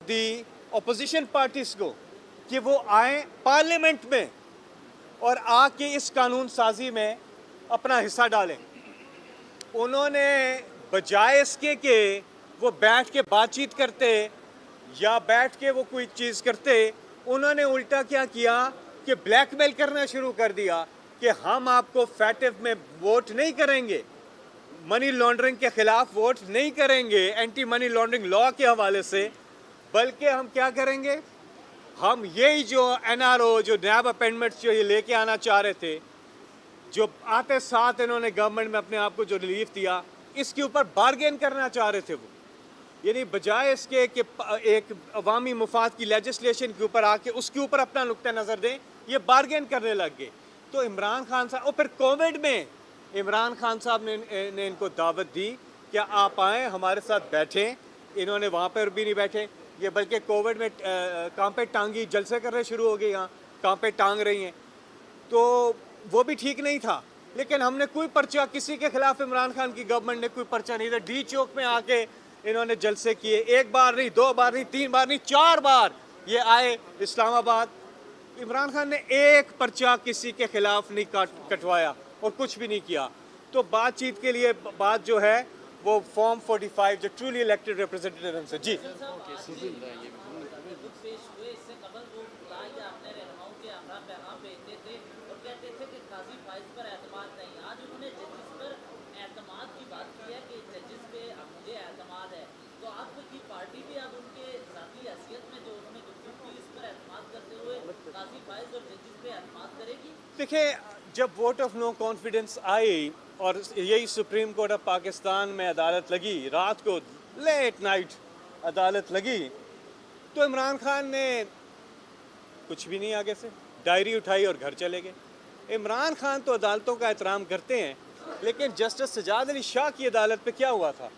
दी opposition parties को कि वो आए पार्लियामेंट में और आके इस कानून साजी में अपना हिस्सा डालें। उन्होंने बजाय इसके कि वो बैठ के बातचीत करते या बैठ के वो कोई चीज़ करते, उन्होंने उल्टा क्या किया कि ब्लैकमेल करना शुरू कर दिया कि हम आपको फैटिव में वोट नहीं करेंगे, मनी लॉन्ड्रिंग के खिलाफ वोट नहीं करेंगे एंटी मनी लॉन्ड्रिंग लॉ के हवाले से, बल्कि हम क्या करेंगे, हम यही जो एनआरओ जो नैब अपेंडमेंट्स जो ये लेके आना चाह रहे थे, जो आते साथ इन्होंने गवर्नमेंट में अपने आप को जो रिलीफ दिया, इसके ऊपर बार्गेन करना चाह रहे थे वो। यानी बजाय इसके कि एक अवामी मुफाद की लेजिस्लेशन के ऊपर आके उसके ऊपर अपना नुक्ता नज़र दें, ये बार्गेन करने लग गए। तो इमरान खान साहब, और फिर कोविड में इमरान खान साहब ने इनको दावत दी कि आप आएँ हमारे साथ बैठें। इन्होंने वहाँ पर भी नहीं बैठे, ये बल्कि कोविड में कांपे टांगी जलसे करने शुरू हो गए, यहाँ कांपे टांग रही हैं, तो वो भी ठीक नहीं था। लेकिन हमने कोई पर्चा किसी के खिलाफ, इमरान खान की गवर्नमेंट ने कोई पर्चा नहीं था। डी चौक में आके इन्होंने जलसे किए, एक बार नहीं, दो बार नहीं, तीन बार नहीं, 4 बार ये आए इस्लामाबाद। इमरान खान ने एक पर्चा किसी के खिलाफ नहीं कटवाया और कुछ भी नहीं किया। तो बातचीत के लिए बात जो है वो फॉर्म 45 जो ट्रूली इलेक्टेड रिप्रेजेंटेटिव हमसे जी देखिए, जब वोट ऑफ नो कॉन्फिडेंस आई और यही सुप्रीम कोर्ट ऑफ पाकिस्तान में अदालत लगी, रात को लेट नाइट अदालत लगी, तो इमरान खान ने कुछ भी नहीं आगे से डायरी उठाई और घर चले गए। इमरान खान तो अदालतों का एहतराम करते हैं, लेकिन जस्टिस सजाद अली शाह की अदालत पे क्या हुआ था,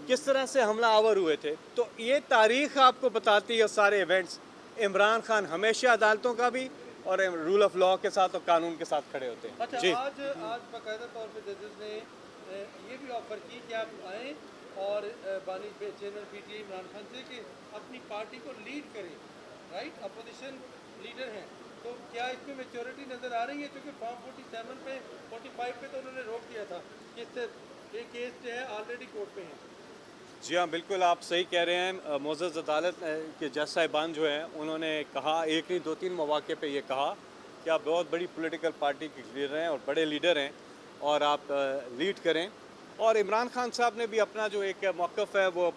किस तरह से हमला आवर हुए थे, तो ये तारीख आपको बताती है सारे इवेंट्स। इमरान खान हमेशा अदालतों का भी और रूल ऑफ लॉ के साथ और कानून के साथ खड़े होते हैं। अच्छा, जी आज बाकायदा तौर पे जजेस ने ये भी ऑफर की कि आप आएँ और बानी चेयरमैन पीटीआई इमरान खान से कि अपनी पार्टी को लीड करें, राइट, अपोजिशन लीडर हैं, तो क्या इसमें मेच्योरिटी नज़र आ रही है? क्योंकि फॉर्म 47 पे 45 पे तो उन्होंने रोक दिया था कि इससे ये केस जो है ऑलरेडी कोर्ट पे है। जी हाँ, बिल्कुल आप सही कह रहे हैं। मोअज़्ज़ज़ अदालत के जज साहिबान जो हैं उन्होंने कहा, एक नहीं 2-3 मौक़े पे ये कहा कि आप बहुत बड़ी पॉलिटिकल पार्टी के लीडर हैं और बड़े लीडर हैं और आप लीड करें। और इमरान खान साहब ने भी अपना जो एक मौक़िफ़ है वो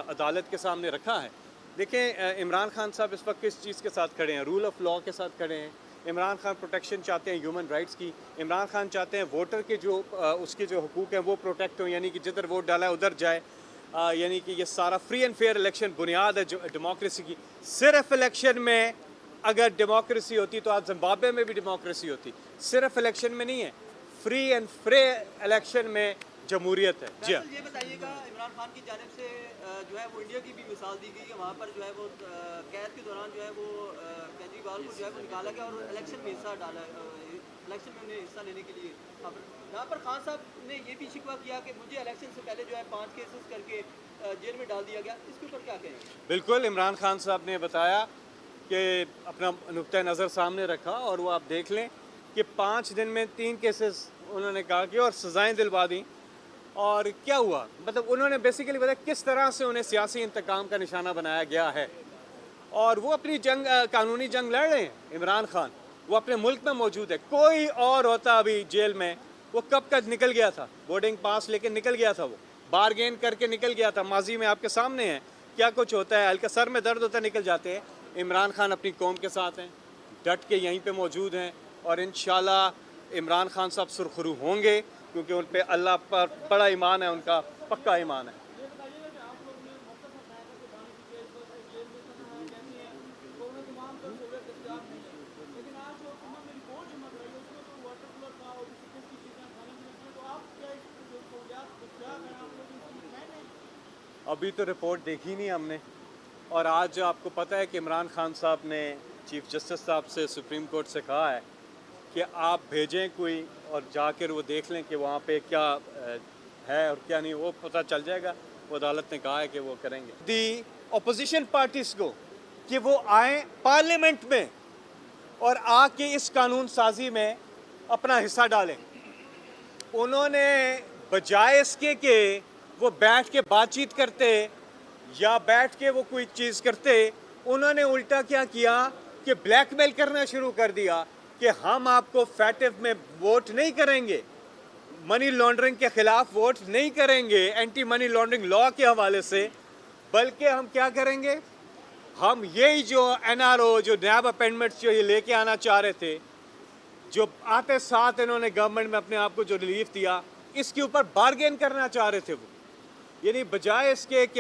अदालत के सामने रखा है। देखें, इमरान खान साहब इस वक्त किस चीज़ के साथ खड़े हैं, रूल ऑफ लॉ के साथ खड़े हैं। इमरान खान प्रोटेक्शन चाहते हैं ह्यूमन राइट्स की। इमरान खान चाहते हैं वोटर के जो उसके जो हुकूक़ हैं वो प्रोटेक्ट हों, यानी कि जिधर वोट डाला है उधर जाए। यानी कि ये सारा फ्री एंड फेयर इलेक्शन बुनियाद है जो डेमोक्रेसी की। सिर्फ इलेक्शन में अगर डेमोक्रेसी होती तो आज जिम्बाब्वे में भी डेमोक्रेसी होती। सिर्फ इलेक्शन में नहीं है, फ्री एंड फेयर इलेक्शन में जमहूरियत है। जी हाँ, ये बताइएगा, इमरान खान की जानिब से जो है वो इंडिया की भी मिसाल दी गई है, वहाँ पर जो है वो कैद के दौरान जो है वो केजरीवाल को जो है वो निकाला गया और इलेक्शन में हिस्सा डाला, इलेक्शन में उन्हें हिस्सा लेने के लिए। अब यहाँ पर खान साहब ने ये भी शिकवा किया कि मुझे इलेक्शन से पहले जो है 5 केसेस करके जेल में डाल दिया गया, इसके ऊपर क्या कहेंगे? बिल्कुल इमरान खान साहब ने बताया कि अपना नुक्ता नज़र सामने रखा और वो आप देख लें कि 5 दिन में 3 केसेस उन्होंने कहा कि और सज़ाएँ दिलवा दी। और क्या हुआ, मतलब उन्होंने बेसिकली बताया किस तरह से उन्हें सियासी इंतकाम का निशाना बनाया गया है। और वो अपनी जंग, कानूनी जंग लड़ रहे हैं। इमरान खान वो अपने मुल्क में मौजूद है। कोई और होता अभी जेल में, वो कब का निकल गया था, बोर्डिंग पास लेके निकल गया था, वो बारगेन करके निकल गया था। माजी में आपके सामने है क्या कुछ होता है, हल्का सर में दर्द होता है निकल जाते हैं। इमरान खान अपनी कौम के साथ हैं, डट के यहीं पे मौजूद हैं और इंशाल्लाह इमरान खान साहब सुरखरू होंगे, क्योंकि उन पे अल्लाह पर बड़ा ईमान है, उनका पक्का ईमान है। अभी तो रिपोर्ट देखी नहीं हमने। और आज आपको पता है कि इमरान खान साहब ने चीफ जस्टिस साहब से सुप्रीम कोर्ट से कहा है कि आप भेजें कोई और जाकर वो देख लें कि वहाँ पे क्या है और क्या नहीं, वो पता चल जाएगा। वो अदालत ने कहा है कि वो करेंगे। दी अपोजिशन पार्टीज को कि वो आए पार्लियामेंट में और आके इस कानून साजी में अपना हिस्सा डालें। उन्होंने बजाय इसके कि वो बैठ के बातचीत करते या बैठ के वो कोई चीज़ करते, उन्होंने उल्टा क्या किया कि ब्लैकमेल करना शुरू कर दिया कि हम आपको फैटिव में वोट नहीं करेंगे, मनी लॉन्ड्रिंग के खिलाफ वोट नहीं करेंगे, एंटी मनी लॉन्ड्रिंग लॉ के हवाले से, बल्कि हम क्या करेंगे, हम यही जो एनआरओ जो नैब अपेंडमेंट्स जो ये लेके आना चाह रहे थे, जो आते साथ इन्होंने गवर्नमेंट में अपने आप को जो रिलीफ दिया, इसके ऊपर बार्गेन करना चाह रहे थे वो। यानी बजाय इसके कि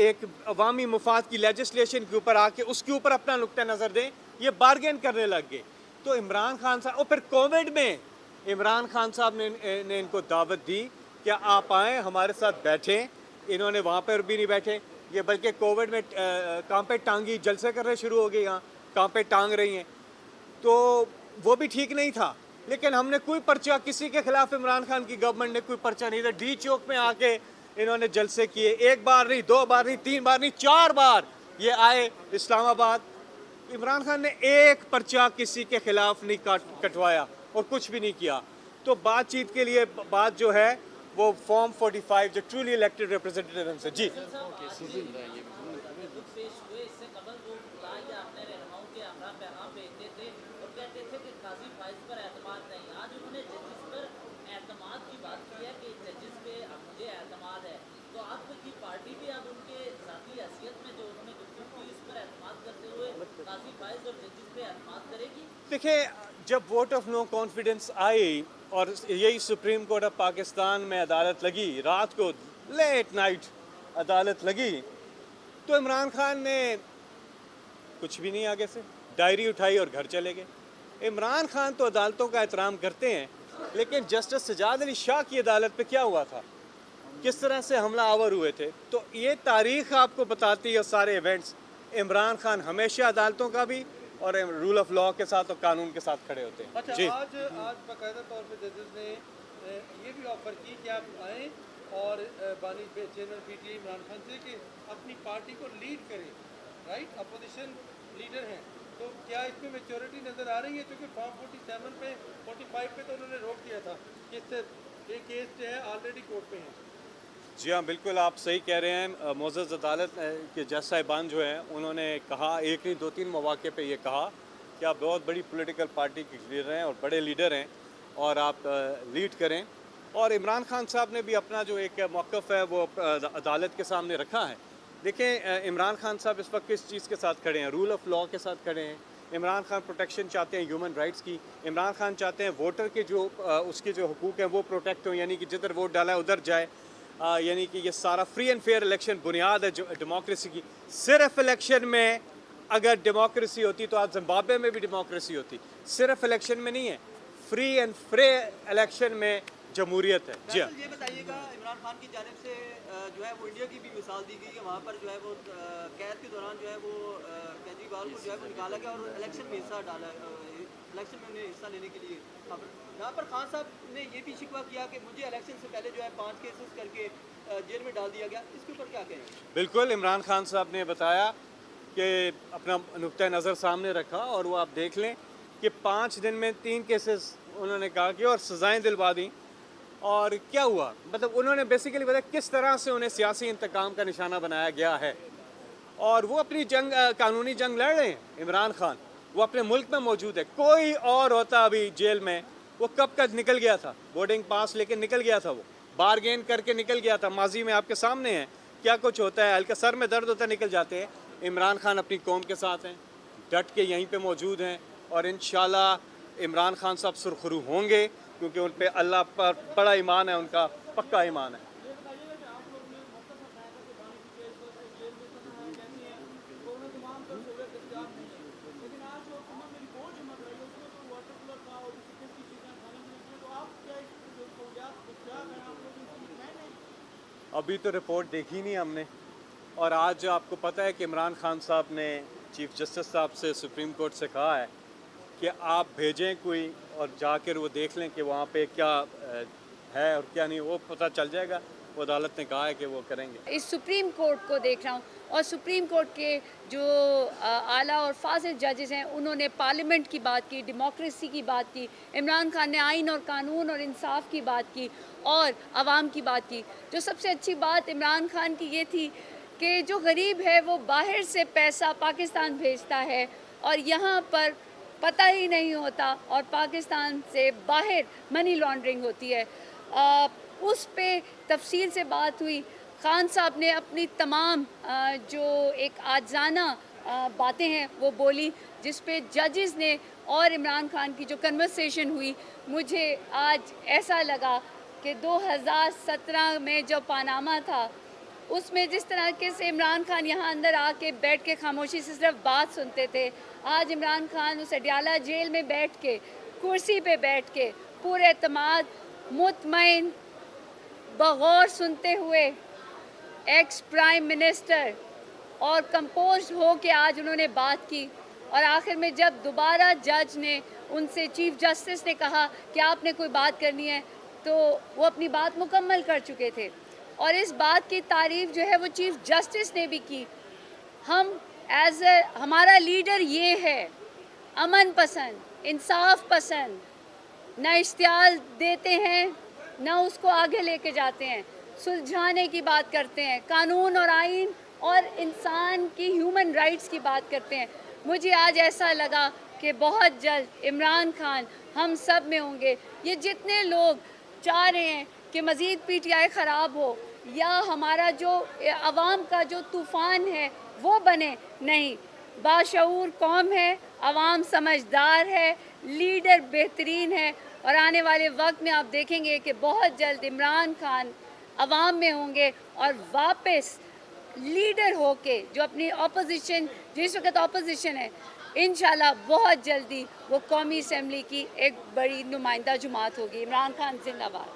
एक अवामी मुफाद की लेजिस्लेशन के ऊपर आके उसके ऊपर अपना नुक्ता नज़र दें, ये बार्गेन करने लग गए। तो इमरान खान साहब, और फिर कोविड में इमरान खान साहब ने इनको दावत दी कि आप आएँ हमारे साथ बैठें। इन्होंने वहाँ पर भी नहीं बैठे, ये बल्कि कोविड में कांपे टांगी जलसे करने शुरू हो गए, यहाँ कांपे टांग रही हैं, तो वो भी ठीक नहीं था। लेकिन हमने कोई पर्चा किसी के खिलाफ, इमरान खान की गवर्नमेंट ने कोई पर्चा नहीं था। डी चौक में आके इन्होंने जलसे किए, एक बार नहीं, दो बार नहीं, तीन बार नहीं, 4 बार ये आए इस्लामाबाद। इमरान खान ने एक पर्चा किसी के खिलाफ नहीं कटवाया और कुछ भी नहीं किया। तो बातचीत के लिए बात जो है वो फॉर्म 45 जो ट्रूली इलेक्टेड रिप्रेजेंटेटिव हैं जी। देखिए, जब वोट ऑफ नो कॉन्फिडेंस आई और यही सुप्रीम कोर्ट ऑफ पाकिस्तान में अदालत लगी, रात को लेट नाइट अदालत लगी, तो इमरान खान ने कुछ भी नहीं आगे से डायरी उठाई और घर चले गए। इमरान खान तो अदालतों का एहतराम करते हैं, लेकिन जस्टिस सजाद अली शाह की अदालत पे क्या हुआ था, किस तरह से हमला आवर हुए थे, तो ये तारीख आपको बताती है सारे इवेंट्स। इमरान खान हमेशा अदालतों का भी और रूल ऑफ लॉ के साथ और कानून के साथ खड़े होते हैं। अच्छा, जी, आज बाकायदा तौर पे जजेस ने ये भी ऑफर की कि आप आएँ और बानी चेयरमैन पीटीआई इमरान खान से कि अपनी पार्टी को लीड करें, राइट, अपोजिशन लीडर हैं, तो क्या इसमें मेच्योरिटी नज़र आ रही है? क्योंकि फॉर्म 47 पे 45 पे तो उन्होंने रोक दिया था कि इससे ये केस जो है ऑलरेडी कोर्ट पे है। जी हाँ, बिल्कुल आप सही कह रहे हैं। मोअज़्ज़ज़ अदालत के जज साहिबान जो हैं उन्होंने कहा, एक नहीं 2-3 मौक़े पे ये कहा कि आप बहुत बड़ी पॉलिटिकल पार्टी के लीडर हैं और बड़े लीडर हैं और आप लीड करें। और इमरान खान साहब ने भी अपना जो एक मौक़िफ़ है वो अदालत के सामने रखा है। देखें, इमरान खान साहब इस वक्त किस चीज़ के साथ खड़े हैं, रूल ऑफ लॉ के साथ खड़े हैं। इमरान खान प्रोटेक्शन चाहते हैं ह्यूमन राइट्स की। इमरान खान चाहते हैं वोटर के जो उसके जो हुकूक हैं वो प्रोटेक्ट हों, यानी कि जिधर वोट डाला है उधर जाए। यानी कि ये सारा फ्री एंड फेयर इलेक्शन बुनियाद है जो डेमोक्रेसी की। सिर्फ इलेक्शन में अगर डेमोक्रेसी होती तो आज जिम्बाब्वे में भी डेमोक्रेसी होती। सिर्फ इलेक्शन में नहीं है, फ्री एंड फेयर इलेक्शन में जमहूरियत है। जी हाँ, ये बताइएगा, इमरान खान की जानिब से जो है वो इंडिया की भी मिसाल दी गई है, वहाँ पर जो है वो कैद के दौरान जो है वो केजरीवाल को जो है वो निकाला गया और इलेक्शन में हिस्सा डाला, इलेक्शन में उन्हें हिस्सा लेने के लिए। यहाँ पर खान साहब ने ये भी शिकवा किया कि मुझे इलेक्शन से पहले जो है 5 केसेस करके जेल में डाल दिया गया, इसके ऊपर क्या कहें? बिल्कुल, इमरान खान साहब ने बताया कि अपना नुक्ता नज़र सामने रखा और वो आप देख लें कि 5 दिन में 3 केसेस उन्होंने कहा कि और सज़ाएँ दिलवा दी। और क्या हुआ, मतलब उन्होंने बेसिकली बताया किस तरह से उन्हें सियासी इंतकाम का निशाना बनाया गया है। और वो अपनी जंग, कानूनी जंग लड़ रहे हैं। इमरान खान वो अपने मुल्क में मौजूद है। कोई और होता अभी जेल में, वो कब का निकल गया था, बोर्डिंग पास लेके निकल गया था, वो बारगेन करके निकल गया था। माजी में आपके सामने है क्या कुछ होता है, हल्का सर में दर्द होता है निकल जाते हैं। इमरान खान अपनी कौम के साथ हैं, डट के यहीं पे मौजूद हैं और इंशाल्लाह इमरान खान साहब सुरखरू होंगे, क्योंकि उन पे अल्लाह पर बड़ा ईमान है, उनका पक्का ईमान है। अभी तो रिपोर्ट देखी नहीं हमने, और आज आपको पता है कि इमरान खान साहब ने चीफ जस्टिस साहब से सुप्रीम कोर्ट से कहा है कि आप भेजें कोई और जाकर वो देख लें कि वहाँ पे क्या है और क्या नहीं, वो पता चल जाएगा। वो अदालत ने कहा है कि वो करेंगे। इस सुप्रीम कोर्ट को देख रहा हूँ और सुप्रीम कोर्ट के जो आला और फाजिल जजेस हैं उन्होंने पार्लियामेंट की बात की, डेमोक्रेसी की बात की, इमरान खान ने आइन और कानून और इंसाफ की बात की और आवाम की बात की। जो सबसे अच्छी बात इमरान खान की ये थी कि जो गरीब है वो बाहर से पैसा पाकिस्तान भेजता है और यहाँ पर पता ही नहीं होता और पाकिस्तान से बाहर मनी लॉन्ड्रिंग होती है। उस पे तफसील से बात हुई। खान साहब ने अपनी तमाम जो एक आजाना बातें हैं वो बोली, जिस पे जजेस ने और इमरान खान की जो कन्वर्सेशन हुई, मुझे आज ऐसा लगा कि 2017 में जो पानामा था उसमें जिस तरीके से इमरान खान यहाँ अंदर आके बैठ के खामोशी से सिर्फ बात सुनते थे, आज इमरान खान उस अडियाला जेल में बैठ के कुर्सी पे बैठ के पूरे एतमाद मुतमईन बगौर सुनते हुए एक्स प्राइम मिनिस्टर और कंपोज हो के आज उन्होंने बात की। और आखिर में जब दोबारा जज ने उनसे, चीफ जस्टिस ने कहा कि आपने कोई बात करनी है, तो वो अपनी बात मुकम्मल कर चुके थे। और इस बात की तारीफ जो है वो चीफ जस्टिस ने भी की। हम हमारा लीडर ये है, अमन पसंद, इंसाफ पसंद, न इश्तियाल देते हैं न उसको आगे लेके जाते हैं, सुलझाने की बात करते हैं, कानून और आइन और इंसान की ह्यूमन राइट्स की बात करते हैं। मुझे आज ऐसा लगा कि बहुत जल्द इमरान खान हम सब में होंगे। ये जितने लोग चाह रहे हैं कि मज़ीद पीटीआई ख़राब हो या हमारा जो अवाम का जो तूफ़ान है वो बने, नहीं, बाशऊर कौम है, अवाम समझदार है, लीडर बेहतरीन है और आने वाले वक्त में आप देखेंगे कि बहुत जल्द इमरान खान अवाम में होंगे और वापस लीडर होके जो अपनी ऑपोजिशन, जिस वक्त ऑपोजिशन है, इंशाल्लाह बहुत जल्दी वो कौमी असम्बली की एक बड़ी नुमाइंदा जमात होगी। इमरान खान जिंदाबाद।